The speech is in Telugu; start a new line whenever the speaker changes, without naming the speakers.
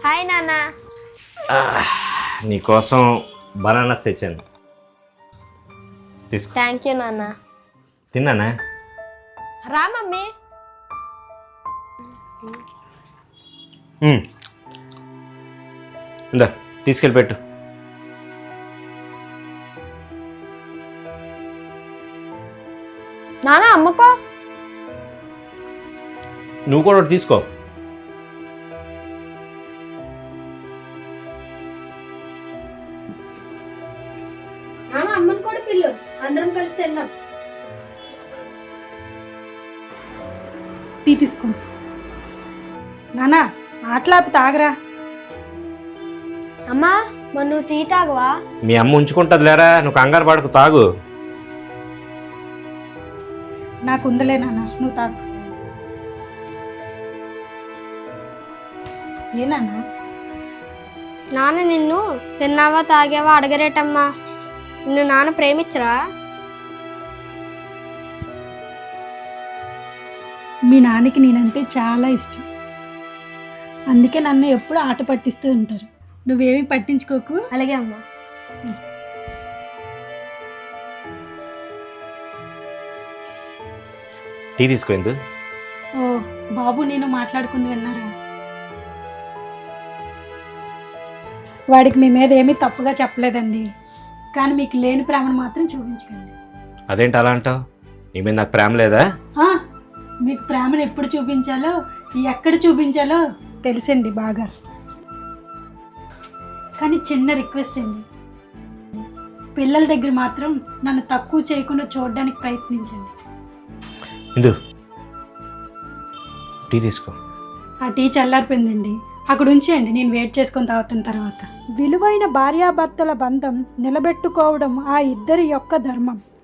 హాయ్ నాన్న.
నీకోసం బనానాస్ తెచ్చాను, తీసుకో.
థ్యాంక్ యూ నాన్న.
తిన్నానా?
రా మమ్మీ.
ఇందా తీసుకెళ్ళి పెట్టు.
నాన్న అమ్మకో.
నువ్వు కూడా ఒకటి తీసుకో.
నాన్న అమ్మని కూడా పిల్లు, అందరం కలిసి తిన్నాం.
టీ తీసుకో. నానా ఆటలాపి తాగరా.
అమ్మా మరి నువ్వు టీ తాగవా?
మీ అమ్మ ఉంచుకుంటుంది లేరా, నువ్వు కంగారు పడకు, తాగు.
నాకు ఉందలే నాన్న, నువ్వు తాగు. ఏ నాన్న?
నాన్న నిన్ను తిన్నావా తాగావా అడగరేటమ్మా. నిన్ను నాన్న ప్రేమించరా?
మీ నాన్నకి నేనంటే చాలా ఇష్టం, అందుకే నన్ను ఎప్పుడు ఆట పట్టిస్తూ ఉంటారు. నువ్వేమీ పట్టించుకోకు.
అలాగే అమ్మా.
టీ తీసుకో. ఎందు
ఓ బాబు నేను మాట్లాడుకుంది విన్నారా? వాడికి మీ మీద ఏమీ తప్పుగా చెప్పలేదండి, కానీ మీకు లేని ప్రేమను మాత్రం చూపించకండి.
అదేంటి అలా అంటావు? నీ మీద నాకు ప్రేమ లేదా?
ఆ, మీకు ప్రేమను ఎప్పుడు చూపించాలో ఎక్కడ చూపించాలో తెలుసండి బాగా. కానీ చిన్న రిక్వెస్ట్ అండి, పిల్లల దగ్గర మాత్రం నన్ను తక్కువ చేయకుండా చూడడానికి ప్రయత్నించండి.
ఇందు టీ తీసుకో.
ఆ టీ చల్లారిపోయిందండి, అక్కడ ఉంచేయండి, నేను వెయిట్ చేసుకొని తాగుతున్న తర్వాత. విలువైన భార్యాభర్తల బంధం నిలబెట్టుకోవడం ఆ ఇద్దరి యొక్క ధర్మం.